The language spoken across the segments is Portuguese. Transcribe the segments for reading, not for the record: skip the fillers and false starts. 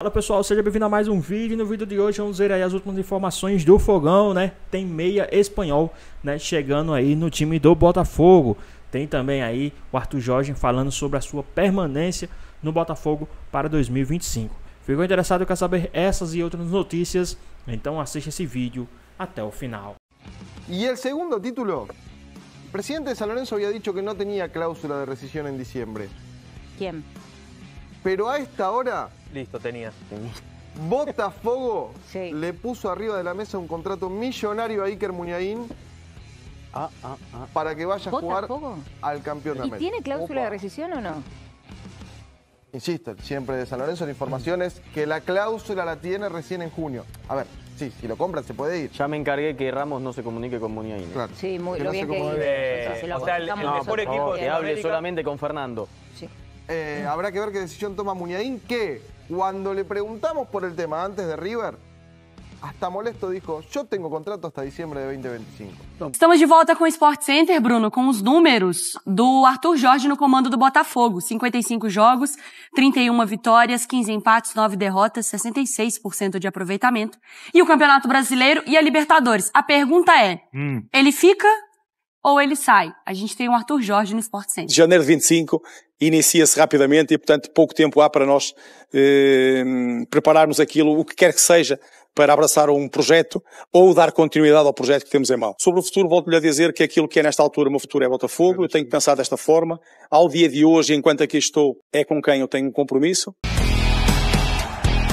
Fala pessoal, seja bem-vindo a mais um vídeo. No vídeo de hoje vamos ver aí as últimas informações do Fogão, né? Tem meia espanhol, né, chegando aí no time do Botafogo. Tem também aí o Arthur Jorge falando sobre a sua permanência no Botafogo para 2025. Ficou interessado e quer saber essas e outras notícias? Então assista esse vídeo até o final. Y el segundo título, el presidente de San Lorenzo había dicho que no tenía cláusula de rescisión en diciembre. ¿Quién? Pero a esta hora, Listo, tenía. Botafogo Sí. le puso arriba de la mesa un contrato millonario a Iker Muniain para que vaya a jugar ¿Botafogo? al campeón de ¿Y América. tiene cláusula de Opa. rescisión o no? Insisto, siempre de San Lorenzo la información es que la cláusula la tiene recién en junio. A ver, sí, si lo compran se puede ir. Ya me encargué que Ramos no se comunique con Muniain. Claro. Sí, muy Que lo no bien se que comunique. hizo. Sí, se lo O sea, el contamos mejor nosotros. equipo Bien. que hable América. solamente con Fernando. Sí. Habrá que ver qué decisión toma Muniain, que cuando le preguntamos por el tema antes de River, hasta molesto dijo, yo tengo contrato hasta diciembre de 2025. Estamos de volta com o Sport Center, Bruno, com os números do Arthur Jorge no comando do Botafogo. 55 jogos, 31 vitórias, 15 empates, 9 derrotas, 66% de aproveitamento. E o Campeonato Brasileiro e a Libertadores. A pergunta é, ele fica ou ele sai? A gente tem o Arthur Jorge no Sport Center. Janeiro de 25 inicia-se rapidamente e, portanto, pouco tempo há para nós prepararmos aquilo, o que quer que seja, para abraçar um projeto ou dar continuidade ao projeto que temos em mão. Sobre o futuro, volto-lhe a dizer que aquilo que é nesta altura o meu futuro é Botafogo, eu tenho que pensar desta forma. Ao dia de hoje, enquanto aqui estou, é com quem eu tenho um compromisso.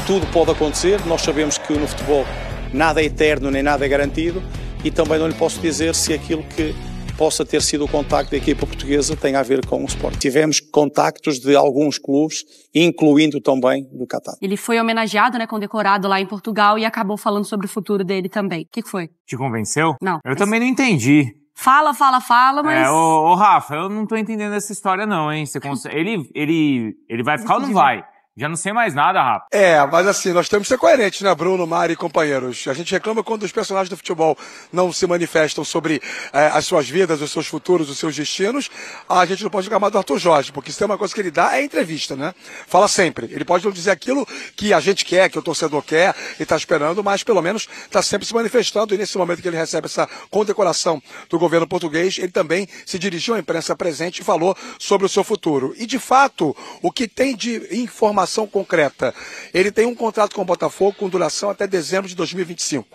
Tudo pode acontecer, nós sabemos que no futebol nada é eterno nem nada é garantido e também não lhe posso dizer se aquilo que possa ter sido o contacto da equipa portuguesa tem a ver com o Sport. Tivemos contactos de alguns clubes, incluindo também do Qatar. Ele foi homenageado, né, condecorado lá em Portugal e acabou falando sobre o futuro dele também. O que foi? Te convenceu? Não. Eu também não entendi. Fala, mas... Ô, Rafa, eu não tô entendendo essa história não, hein? Você ele vai ficar ou não vai? Já não sei mais nada, Rafa. Mas assim, nós temos que ser coerentes, né, Bruno, Mari e companheiros? A gente reclama quando os personagens do futebol não se manifestam sobre as suas vidas, os seus futuros, os seus destinos. A gente não pode reclamar do Arthur Jorge, porque se tem uma coisa que ele dá é entrevista, né? Fala sempre. Ele pode não dizer aquilo que a gente quer, que o torcedor quer e está esperando, mas pelo menos está sempre se manifestando. E nesse momento que ele recebe essa condecoração do governo português, ele também se dirigiu à imprensa presente e falou sobre o seu futuro. E de fato, o que tem de informação concreta. Ele tem um contrato com o Botafogo com duração até dezembro de 2025.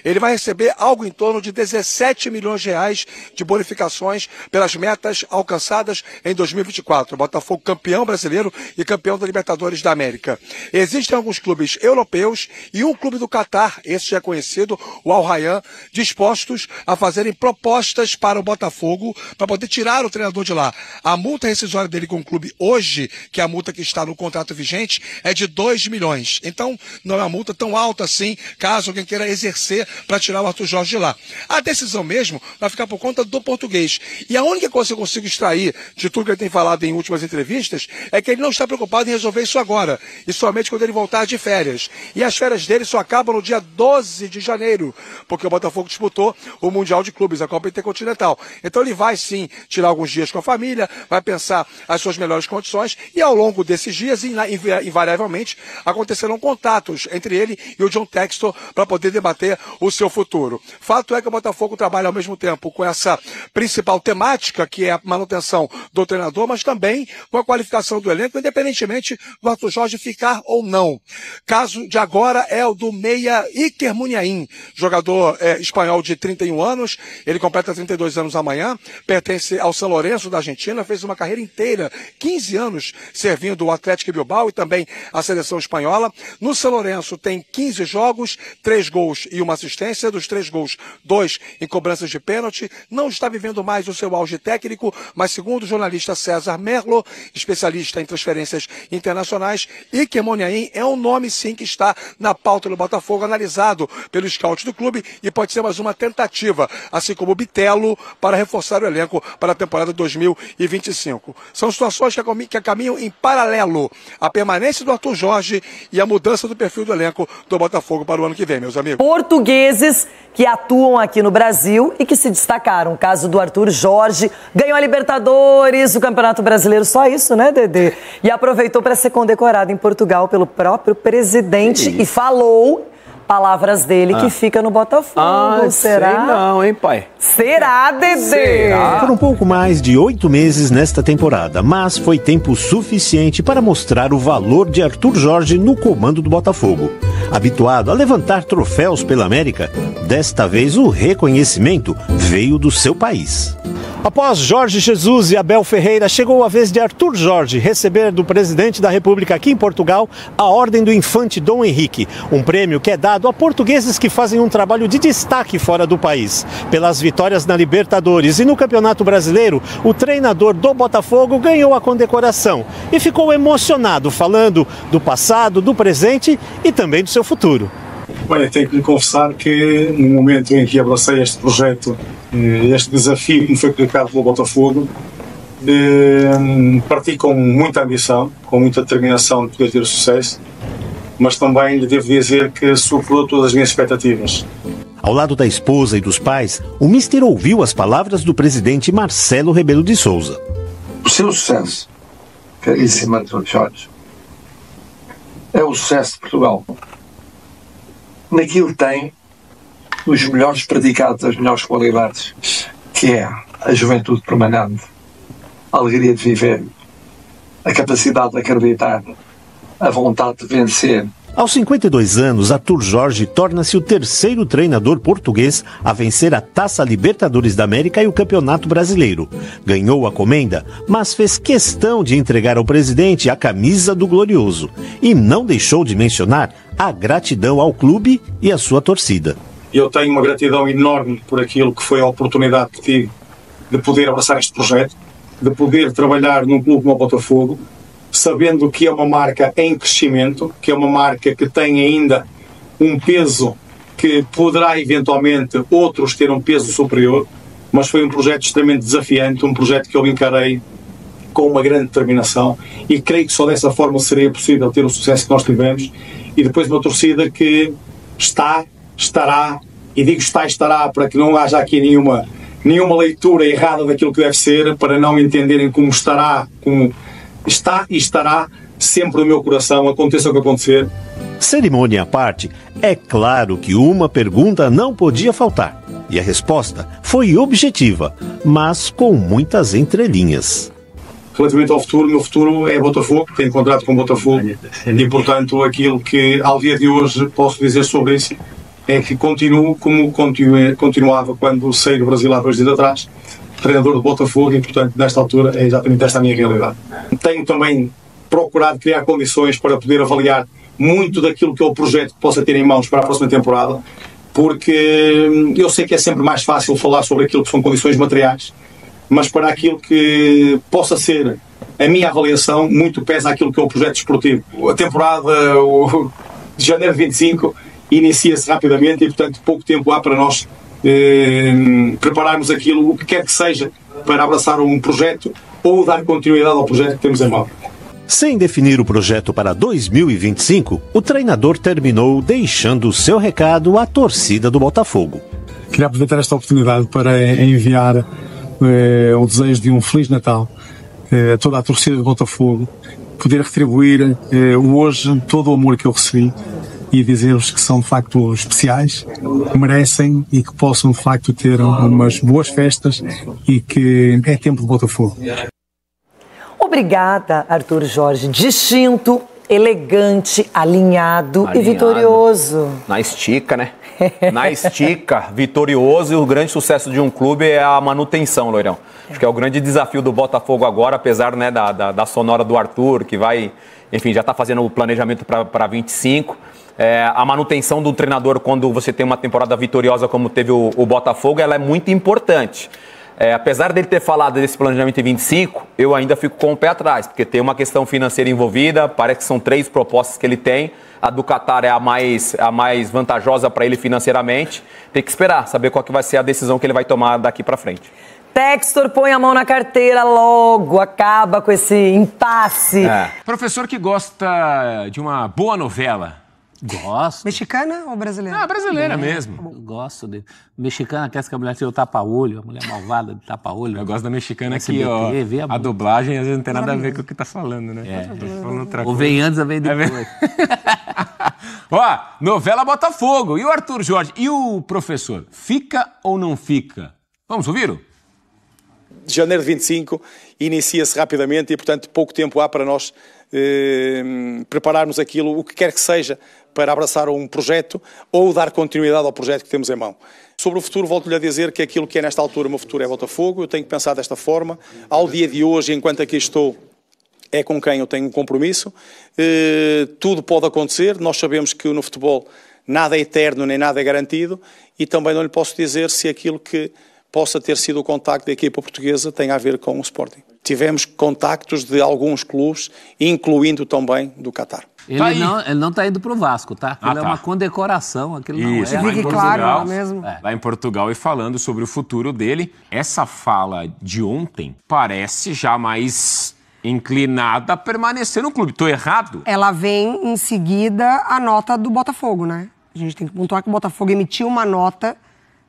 Ele vai receber algo em torno de 17 milhões de reais de bonificações pelas metas alcançadas em 2024. O Botafogo campeão brasileiro e campeão da Libertadores da América. Existem alguns clubes europeus e um clube do Qatar, esse já é conhecido, o Al Rayyan, dispostos a fazerem propostas para o Botafogo para poder tirar o treinador de lá. A multa rescisória dele com o clube hoje, que é a multa que está no contrato vigente, é de 2 milhões. Então, não é uma multa tão alta assim, caso alguém queira exercer para tirar o Arthur Jorge de lá. A decisão mesmo vai ficar por conta do português. E a única coisa que eu consigo extrair de tudo que ele tem falado em últimas entrevistas é que ele não está preocupado em resolver isso agora, e somente quando ele voltar de férias. E as férias dele só acabam no dia 12 de janeiro, porque o Botafogo disputou o Mundial de Clubes, a Copa Intercontinental. Então ele vai sim tirar alguns dias com a família, vai pensar as suas melhores condições, e ao longo desses dias, invariavelmente, acontecerão contatos entre ele e o John Textor para poder debater o seu futuro. Fato é que o Botafogo trabalha ao mesmo tempo com essa principal temática, que é a manutenção do treinador, mas também com a qualificação do elenco, independentemente do Arthur Jorge ficar ou não. Caso de agora é o do meia Iker Muniain, jogador espanhol de 31 anos, ele completa 32 anos amanhã, pertence ao San Lorenzo da Argentina, fez uma carreira inteira, 15 anos, servindo o Atlético Bilbao e também a seleção espanhola. No San Lorenzo tem 15 jogos, 3 gols e uma assistência, dos 3 gols, 2 em cobranças de pênalti. Não está vivendo mais o seu auge técnico, mas segundo o jornalista César Merlo, especialista em transferências internacionais, Iker Muniain é um nome sim que está na pauta do Botafogo, analisado pelo scout do clube, e pode ser mais uma tentativa, assim como o Bitelo, para reforçar o elenco para a temporada 2025. São situações que caminham em paralelo. A permanência permanência do Arthur Jorge e a mudança do perfil do elenco do Botafogo para o ano que vem, meus amigos. Portugueses que atuam aqui no Brasil e que se destacaram. O caso do Arthur Jorge, ganhou a Libertadores, o Campeonato Brasileiro, só isso, né, Dedê? E aproveitou para ser condecorado em Portugal pelo próprio presidente e falou... Palavras dele que fica no Botafogo. Será? Sei não, hein, pai? Será, Dedê? Será? Foram pouco mais de 8 meses nesta temporada, mas foi tempo suficiente para mostrar o valor de Arthur Jorge no comando do Botafogo. Habituado a levantar troféus pela América, desta vez o reconhecimento veio do seu país. Após Jorge Jesus e Abel Ferreira, chegou a vez de Arthur Jorge receber do presidente da República aqui em Portugal a Ordem do Infante Dom Henrique, um prêmio que é dado a portugueses que fazem um trabalho de destaque fora do país. Pelas vitórias na Libertadores e no Campeonato Brasileiro, o treinador do Botafogo ganhou a condecoração e ficou emocionado falando do passado, do presente e também do seu futuro. Olha, tenho que lhe confessar que no momento em que abracei este projeto, este desafio que me foi colocado pelo Botafogo, parti com muita ambição, com muita determinação de poder ter sucesso, mas também lhe devo dizer que superou todas as minhas expectativas. Ao lado da esposa e dos pais, o Mister ouviu as palavras do presidente Marcelo Rebelo de Sousa. O seu sucesso, caríssimo Arthur Jorge, é o sucesso de Portugal. Naquilo tem os melhores predicados, as melhores qualidades, que é a juventude permanente, a alegria de viver, a capacidade de acreditar, a vontade de vencer. Aos 52 anos, Arthur Jorge torna-se o terceiro treinador português a vencer a Taça Libertadores da América e o Campeonato Brasileiro. Ganhou a comenda, mas fez questão de entregar ao presidente a camisa do Glorioso e não deixou de mencionar a gratidão ao clube e à sua torcida. Eu tenho uma gratidão enorme por aquilo que foi a oportunidade que tive de poder abraçar este projeto, de poder trabalhar num clube como o Botafogo, sabendo que é uma marca em crescimento, que é uma marca que tem ainda um peso que poderá eventualmente outros ter um peso superior, mas foi um projeto extremamente desafiante, um projeto que eu encarei com uma grande determinação e creio que só dessa forma seria possível ter o sucesso que nós tivemos e depois uma torcida que estará, e digo está e estará para que não haja aqui nenhuma leitura errada daquilo que deve ser, para não entenderem como estará, como está e estará sempre no meu coração, aconteça o que acontecer. Cerimônia à parte, é claro que uma pergunta não podia faltar. E a resposta foi objetiva, mas com muitas entrelinhas. Relativamente ao futuro, o meu futuro é Botafogo, tenho contrato com Botafogo e, portanto, aquilo que ao dia de hoje posso dizer sobre isso é que continuo como continuava quando saí do Brasil há 2 dias atrás, treinador do Botafogo e, portanto, nesta altura é exatamente esta a minha realidade. Tenho também procurado criar condições para poder avaliar muito daquilo que é o projeto que possa ter em mãos para a próxima temporada, porque eu sei que é sempre mais fácil falar sobre aquilo que são condições materiais, mas para aquilo que possa ser a minha avaliação, muito pesa aquilo que é o projeto desportivo. A temporada de janeiro de 25 inicia-se rapidamente e, portanto, pouco tempo há para nós prepararmos aquilo, o que quer que seja, para abraçar um projeto ou dar continuidade ao projeto que temos em mão. Sem definir o projeto para 2025, o treinador terminou deixando o seu recado à torcida do Botafogo. Queria aproveitar esta oportunidade para enviar o desejo de um Feliz Natal a toda a torcida do Botafogo, poder retribuir hoje todo o amor que eu recebi e dizer-vos que são de facto especiais, merecem e que possam de facto ter umas boas festas e que é tempo de Botafogo. Obrigada, Arthur Jorge. Distinto, elegante, alinhado e vitorioso. Na estica, né? Na estica, vitorioso, e o grande sucesso de um clube é a manutenção, Loirão. Acho que é o grande desafio do Botafogo agora, apesar, né, da sonora do Arthur, que vai, enfim, já está fazendo o planejamento para 25. A manutenção do treinador quando você tem uma temporada vitoriosa como teve o Botafogo, ela é muito importante. Apesar dele ter falado desse planejamento em 25, eu ainda fico com o pé atrás, porque tem uma questão financeira envolvida, parece que são 3 propostas que ele tem, a do Qatar é a mais vantajosa para ele financeiramente, tem que esperar, saber qual que vai ser a decisão que ele vai tomar daqui para frente. Textor põe a mão na carteira logo, acaba com esse impasse. Professor que gosta de uma boa novela. Gosto. Mexicana ou brasileira? Ah, brasileira mesmo. Eu gosto de... Mexicana quer que a mulher tenha o tapa-olho, a mulher malvada de tapa-olho. Eu gosto da mexicana SBT, aqui, ó. vê A dublagem às vezes não tem nada a ver com o que tá falando, né? Ou vem antes ou vem depois. Ó, novela Botafogo. E o Arthur Jorge? E o professor? Fica ou não fica? Vamos ouvir-o? Janeiro de 25 inicia-se rapidamente e, portanto, pouco tempo há para nós prepararmos aquilo, o que quer que seja, para abraçar um projeto ou dar continuidade ao projeto que temos em mão. Sobre o futuro, volto-lhe a dizer que aquilo que é nesta altura o meu futuro é Botafogo. Eu tenho que pensar desta forma. Ao dia de hoje, enquanto aqui estou, é com quem eu tenho um compromisso. Tudo pode acontecer. Nós sabemos que no futebol nada é eterno nem nada é garantido e também não lhe posso dizer se aquilo que possa ter sido o contacto da equipa portuguesa tem a ver com o Sporting. Tivemos contactos de alguns clubes, incluindo também do Qatar. Ele não está indo para o Vasco, tá? Ele é uma condecoração, aquilo não Isso, é. lá em Portugal, mesmo. Lá em Portugal e falando sobre o futuro dele. Essa fala de ontem parece já mais inclinada a permanecer no clube. Tô errado? Ela vem em seguida a nota do Botafogo, né? A gente tem que pontuar que o Botafogo emitiu uma nota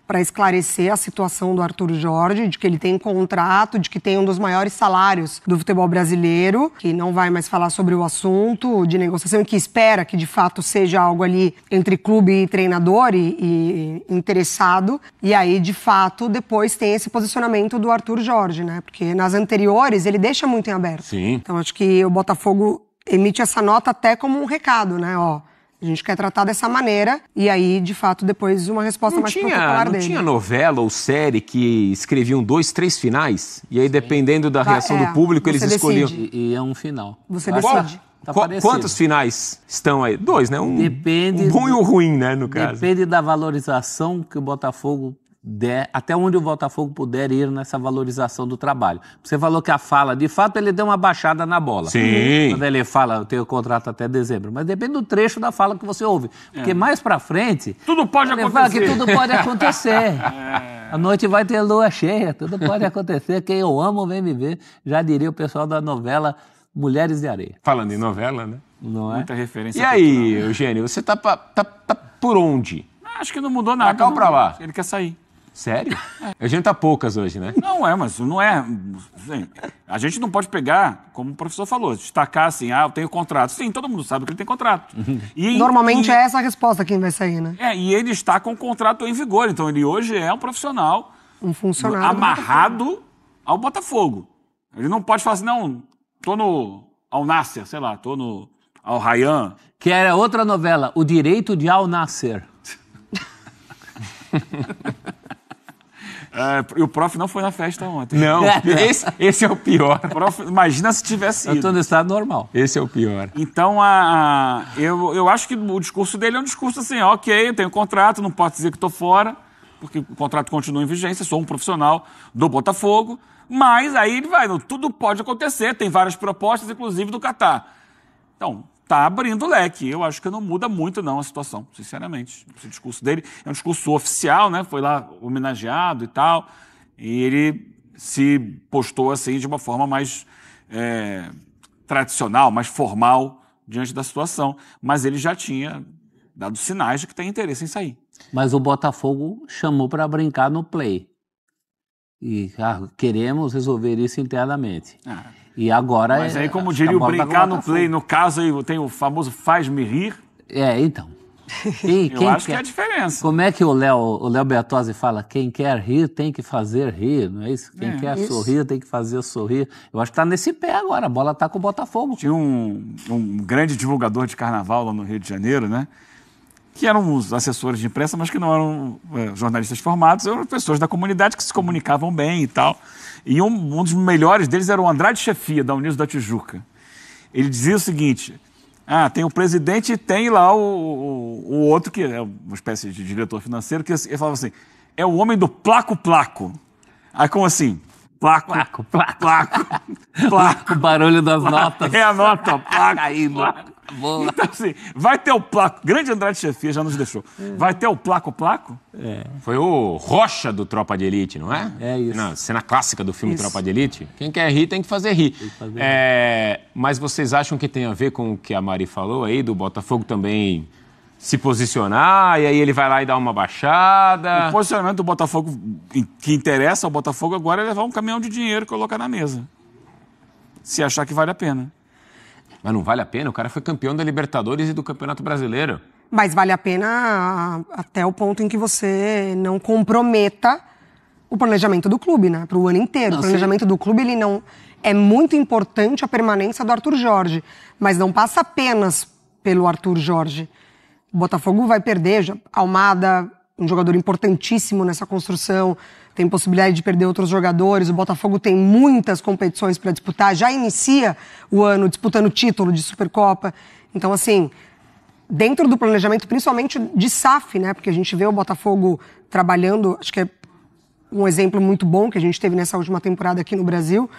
para esclarecer a situação do Arthur Jorge, de que ele tem contrato, de que tem um dos maiores salários do futebol brasileiro, que não vai mais falar sobre o assunto de negociação e que espera que de fato seja algo ali entre clube e treinador e interessado. E aí, de fato, depois tem esse posicionamento do Arthur Jorge, né? Porque nas anteriores ele deixa muito em aberto. Sim. Então acho que o Botafogo emite essa nota até como um recado, né? Ó, a gente quer tratar dessa maneira e aí, de fato, depois uma resposta mais protocolar dele. Não tinha novela ou série que escreviam 2, 3 finais? E aí, dependendo da reação do público, eles escolhiam... E é um final. Você decide. Quantos finais estão aí? 2, né? Depende o bom e o ruim, né, no caso. Depende da valorização que o Botafogo der, até onde o Botafogo puder ir nessa valorização do trabalho. Você falou que a fala, de fato, ele deu uma baixada na bola. Sim. Quando ele fala, eu tenho contrato até dezembro. Mas depende do trecho da fala que você ouve. Porque mais pra frente... Tudo pode ele acontecer. fala que tudo pode acontecer. A noite vai ter lua cheia, tudo pode acontecer. Quem eu amo vem me ver. Já diria o pessoal da novela Mulheres de Areia. Falando em novela, né? Não é? Muita referência. E aí, Eugênio, você tá por onde? Acho que não mudou nada. Pra cá ou pra lá? Ele quer sair. Sério? A gente tá poucas hoje, né? Não, mas não é. Assim, a gente não pode pegar, como o professor falou, destacar assim, eu tenho contrato. Sim, todo mundo sabe que ele tem contrato. Normalmente é essa a resposta quem vai sair, né? E ele está com o contrato em vigor. Então ele hoje é um profissional um funcionário amarrado ao Botafogo. Ele não pode falar assim, não, tô no Al Nassr, sei lá, tô no Al Rayyan. Que era outra novela, O Direito de Al Nassr. E o prof não foi na festa ontem. Não, esse é o pior. Prof, imagina se tivesse ido. Eu estou no estado normal. Esse é o pior. Então, eu acho que o discurso dele é um discurso assim, ok, eu tenho contrato, não posso dizer que estou fora, porque o contrato continua em vigência, sou um profissional do Botafogo, mas aí ele vai, tudo pode acontecer, tem várias propostas, inclusive do Qatar. Então, tá abrindo o leque. Eu acho que não muda muito, não, a situação, sinceramente. Esse discurso dele é um discurso oficial, né? Foi lá homenageado e tal. E ele se postou assim de uma forma mais tradicional, mais formal diante da situação. Mas ele já tinha dado sinais de que tem interesse em sair. Mas o Botafogo chamou para brincar no play. E queremos resolver isso internamente. E agora... Mas aí, como diria o brincar no play, no caso aí tem o famoso faz-me rir. Então. Eu acho que é a diferença. Como é que o Léo Bertozzi fala? Quem quer rir tem que fazer rir, não é isso? Quem quer sorrir tem que fazer sorrir. Eu acho que está nesse pé agora, a bola está com o Botafogo. Tinha um grande divulgador de carnaval lá no Rio de Janeiro, né? Que eram os assessores de imprensa, mas que não eram jornalistas formados, eram pessoas da comunidade que se comunicavam bem e tal. E um dos melhores deles era o Andrade Chefia, da Unidos da Tijuca. Ele dizia o seguinte, tem o presidente e tem lá o outro, que é uma espécie de diretor financeiro, que ele falava assim, é o homem do placo-placo. Aí como assim? Placo. O barulho das notas. É a nota, placo. Então, assim, vai ter o placo. Grande Andrade Chefia já nos deixou. Vai ter o placo-placo? Foi o Rocha do Tropa de Elite, não é? É isso. Na cena clássica do filme Tropa de Elite. Quem quer rir tem que fazer rir. Mas vocês acham que tem a ver com o que a Mari falou aí, do Botafogo também se posicionar, e aí ele vai lá e dá uma baixada? O posicionamento do Botafogo, que interessa ao Botafogo agora, é levar um caminhão de dinheiro e colocar na mesa. Se achar que vale a pena. Mas não vale a pena? O cara foi campeão da Libertadores e do Campeonato Brasileiro. Mas vale a pena até o ponto em que você não comprometa o planejamento do clube, né? Para o ano inteiro. O planejamento do clube, ele não... É muito importante a permanência do Arthur Jorge, mas não passa apenas pelo Arthur Jorge. O Botafogo vai perder Almada, um jogador importantíssimo nessa construção, tem possibilidade de perder outros jogadores. O Botafogo tem muitas competições para disputar, já inicia o ano disputando o título de Supercopa. Então, assim, dentro do planejamento, principalmente de SAF, né? Porque a gente vê o Botafogo trabalhando, acho que é um exemplo muito bom que a gente teve nessa última temporada aqui no Brasil.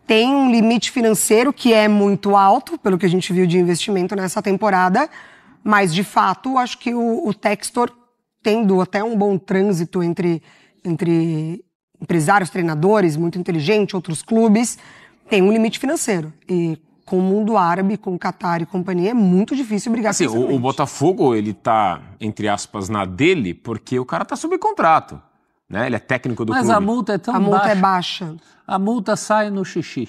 Tem um limite financeiro que é muito alto, pelo que a gente viu de investimento nessa temporada, mas, de fato, acho que o Textor, tendo até um bom trânsito entre empresários, treinadores, muito inteligente, outros clubes, tem um limite financeiro. E com o mundo árabe, com o Qatar e companhia, é muito difícil brigar assim, o Botafogo, ele tá, entre aspas, na dele, porque o cara tá sob contrato. Né? Ele é técnico do clube. Mas a multa é tão baixa. A multa é baixa. A multa sai no xixi.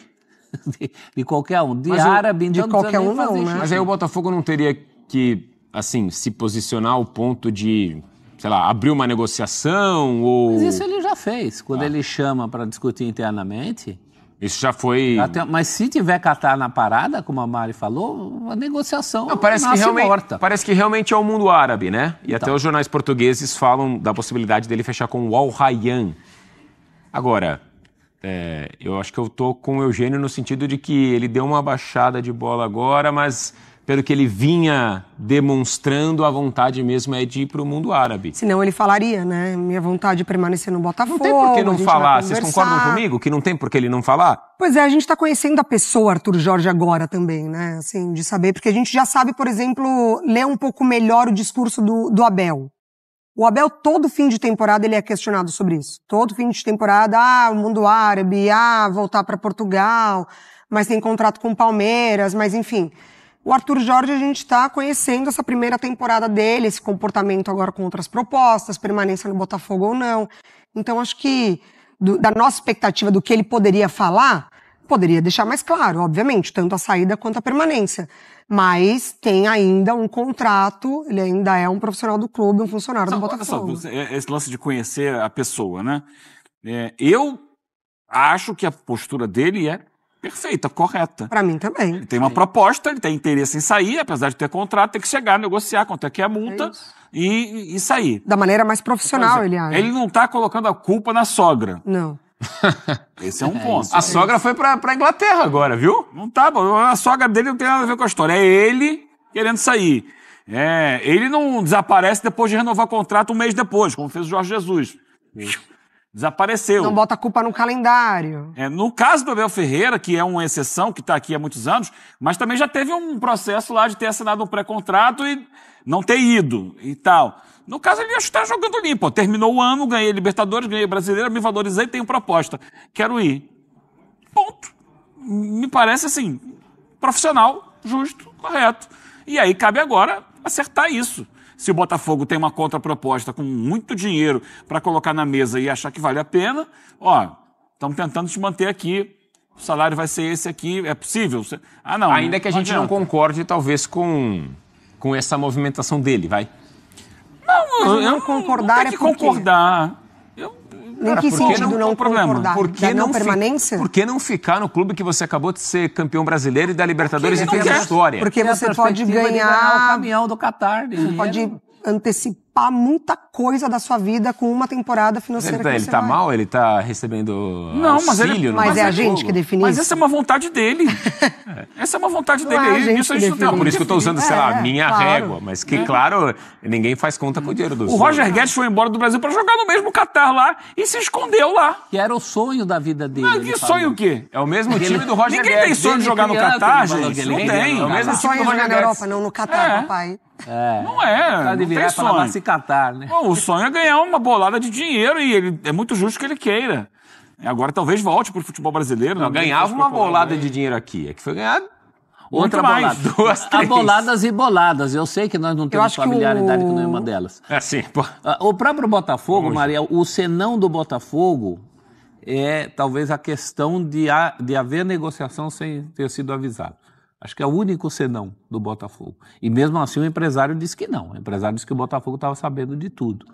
De qualquer um. De árabe, então de qualquer um não, né? Mas aí o Botafogo não teria que, assim, se posicionar ao ponto de, sei lá, abrir uma negociação ou... Mas isso ele já fez. Quando ele chama para discutir internamente... Isso já foi... Mas se tiver Qatar na parada, como a Mari falou, a negociação parece que realmente é o mundo árabe, né? E até os jornais portugueses falam da possibilidade dele fechar com o Al Rayyan. Agora, eu acho que eu tô com o Eugênio no sentido de que ele deu uma baixada de bola agora, mas pelo que ele vinha demonstrando, a vontade mesmo é de ir para o mundo árabe. Senão ele falaria, né? Minha vontade de permanecer no Botafogo. Não tem por que não falar. Vocês concordam comigo que não tem por que ele não falar? Pois é, a gente está conhecendo a pessoa Arthur Jorge agora também, né? Assim, de saber, porque a gente já sabe, por exemplo, ler um pouco melhor o discurso do Abel. O Abel, todo fim de temporada, ele é questionado sobre isso. Todo fim de temporada, o mundo árabe, voltar para Portugal, mas tem contrato com o Palmeiras, mas enfim... O Arthur Jorge, a gente está conhecendo essa primeira temporada dele, esse comportamento agora com outras propostas, permanência no Botafogo ou não. Então, acho que da nossa expectativa do que ele poderia falar, poderia deixar mais claro, obviamente, tanto a saída quanto a permanência. Mas tem ainda um contrato, ele ainda é um profissional do clube, um funcionário do Botafogo. Esse lance de conhecer a pessoa, né? Eu acho que a postura dele é perfeita, correta. Pra mim também. Ele tem uma proposta, ele tem interesse em sair, apesar de ter contrato, tem que chegar, negociar quanto é que é a multa e sair. Da maneira mais profissional, ele acha. Ele não tá colocando a culpa na sogra. Não. Esse é um ponto. A sogra foi pra Inglaterra agora, viu? Não tá, a sogra dele não tem nada a ver com a história. É ele querendo sair. Ele não desaparece depois de renovar contrato um mês depois, como fez o Jorge Jesus. Desapareceu. Não bota a culpa no calendário. No caso do Abel Ferreira, que é uma exceção, que está aqui há muitos anos, mas também já teve um processo lá de ter assinado um pré-contrato e não ter ido e tal. No caso, ele está jogando limpo. Terminou o ano, ganhei Libertadores, ganhei Brasileiro, me valorizei, tenho proposta. Quero ir. Ponto. Me parece, assim, profissional, justo, correto. E aí cabe agora acertar isso. Se o Botafogo tem uma contraproposta com muito dinheiro para colocar na mesa e achar que vale a pena, estamos tentando te manter aqui, o salário vai ser esse aqui, é possível? Não. Ainda que a gente não concorde, talvez, com essa movimentação dele, vai? Não, eu não concordar não tem que concordar. Em que sentido não concordar? Da não permanência? Por que não ficar no clube que você acabou de ser campeão brasileiro e da Libertadores e fez a história? Porque você pode ganhar o caminhão do Qatar. Você pode poupar muita coisa da sua vida com uma temporada financeira que Ele você tá vai. mal? Ele tá recebendo Não, mas auxílio? Mas é a gente que define Mas isso. essa é uma vontade dele. Essa é uma vontade dele. é a gente Isso a que gente não tem Não, por isso que eu tô usando, sei lá, minha claro. régua. Mas que, claro, ninguém faz conta com o dinheiro dos O Roger Guedes foi embora do Brasil para jogar no mesmo Catar lá e se escondeu lá. Que era o sonho da vida dele. Mas ele que falou. sonho o quê? É o mesmo time do Roger Ninguém Guedes. tem sonho de jogar no criança, Catar, ele falou gente. que ele Não queria tem. jogar. É o mesmo O time sonho do é jogar Roger na Guedes. Europa, não no Catar, papai. Não é, Tá de não virar tem e falar, vai sonho. se catar, né? Bom, o sonho é ganhar uma bolada de dinheiro e ele, é muito justo que ele queira. Agora talvez volte pro futebol brasileiro. Não, né? ganhava uma Especulando bolada aí. de dinheiro aqui. É que foi ganhar Outra mais. bolada. duas, Há três. boladas e boladas. Eu sei que nós não temos acho que familiaridade com nenhuma delas. É assim, pô. O próprio Botafogo, Maria, o senão do Botafogo é talvez a questão de haver negociação sem ter sido avisado. Acho que é o único senão do Botafogo. E mesmo assim o empresário disse que não. O empresário disse que o Botafogo estava sabendo de tudo.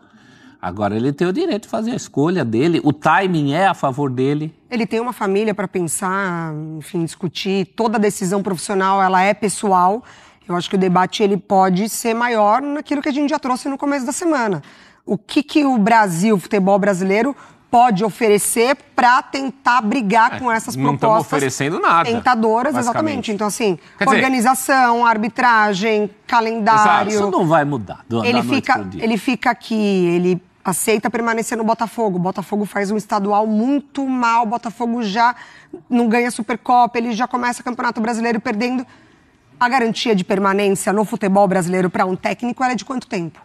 Agora ele tem o direito de fazer a escolha dele. O timing é a favor dele. Ele tem uma família para pensar, enfim, discutir. Toda decisão profissional, ela é pessoal. Eu acho que o debate ele pode ser maior naquilo que a gente já trouxe no começo da semana. O que o Brasil, o futebol brasileiro, pode oferecer para tentar brigar com essas não estamos propostas oferecendo nada, tentadoras, basicamente. exatamente. Então, assim, Quer dizer, organização, arbitragem, calendário. Isso não vai mudar. Ele fica aqui, ele aceita permanecer no Botafogo. O Botafogo faz um estadual muito mal, o Botafogo já não ganha Supercopa, ele já começa o Campeonato Brasileiro perdendo. A garantia de permanência no futebol brasileiro para um técnico ela é de quanto tempo?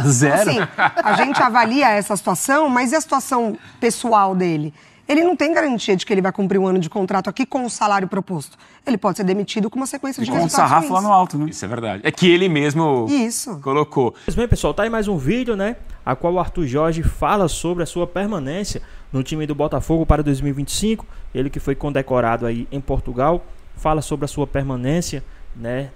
Zero. Assim, a gente avalia essa situação, mas e a situação pessoal dele? Ele não tem garantia de que ele vai cumprir um ano de contrato aqui com o salário proposto. Ele pode ser demitido com uma sequência de Com o resultados sarrafo lá ruins. no alto, né? Isso é verdade. É que ele mesmo colocou. Pois bem, pessoal, tá aí mais um vídeo, né? A qual o Arthur Jorge fala sobre a sua permanência no time do Botafogo para 2025. Ele que foi condecorado aí em Portugal. Fala sobre a sua permanência, né?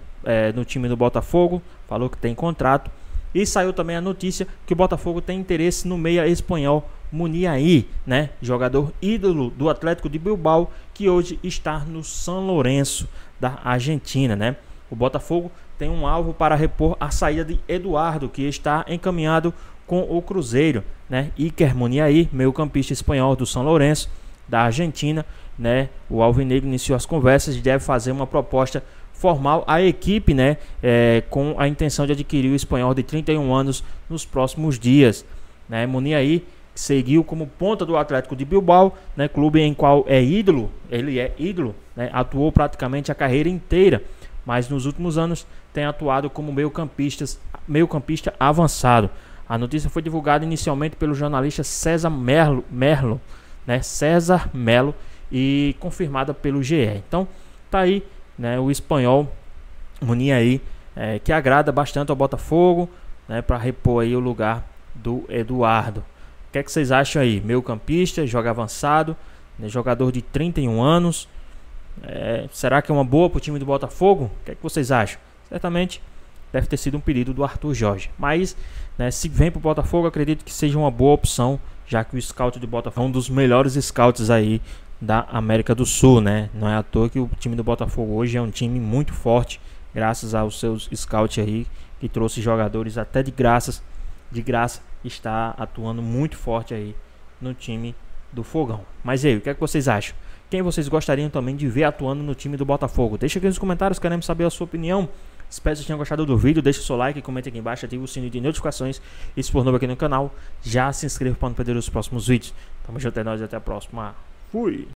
No time do Botafogo. Falou que tem contrato. E saiu também a notícia que o Botafogo tem interesse no meia espanhol Muniain, né? Jogador ídolo do Atlético de Bilbao, que hoje está no San Lorenzo da Argentina, né? O Botafogo tem um alvo para repor a saída de Eduardo, que está encaminhado com o Cruzeiro, né? Iker Muniain, meio-campista espanhol do San Lorenzo da Argentina, né? O alvinegro iniciou as conversas e deve fazer uma proposta formal à equipe, né, com a intenção de adquirir o espanhol de 31 anos nos próximos dias, né? Muniain seguiu como ponta do Atlético de Bilbao, né, clube em qual ele é ídolo, né, atuou praticamente a carreira inteira, mas nos últimos anos tem atuado como meio-campista avançado. A notícia foi divulgada inicialmente pelo jornalista César Merlo, né, César Melo, e confirmada pelo GE. Então tá aí, né, o espanhol Muniain, que agrada bastante ao Botafogo, né, para repor aí o lugar do Eduardo. O que é que vocês acham aí? Meio campista, joga avançado, né, jogador de 31 anos. Será que é uma boa para o time do Botafogo? O que é que vocês acham? Certamente deve ter sido um pedido do Arthur Jorge. Mas, né, se vem para o Botafogo, acredito que seja uma boa opção, já que o scout do Botafogo é um dos melhores scouts aí da América do Sul, né? Não é à toa que o time do Botafogo hoje é um time muito forte, graças aos seus scouts aí, que trouxe jogadores até de graça, está atuando muito forte aí no time do Fogão. Mas aí, o que é que vocês acham? Quem vocês gostariam também de ver atuando no time do Botafogo? Deixa aqui nos comentários, queremos saber a sua opinião. Espero que vocês tenham gostado do vídeo, deixa o seu like, comente aqui embaixo, ative o sininho de notificações e se for novo aqui no canal, já se inscreva para não perder os próximos vídeos. Tamo junto, é nóis, até a próxima. Fui!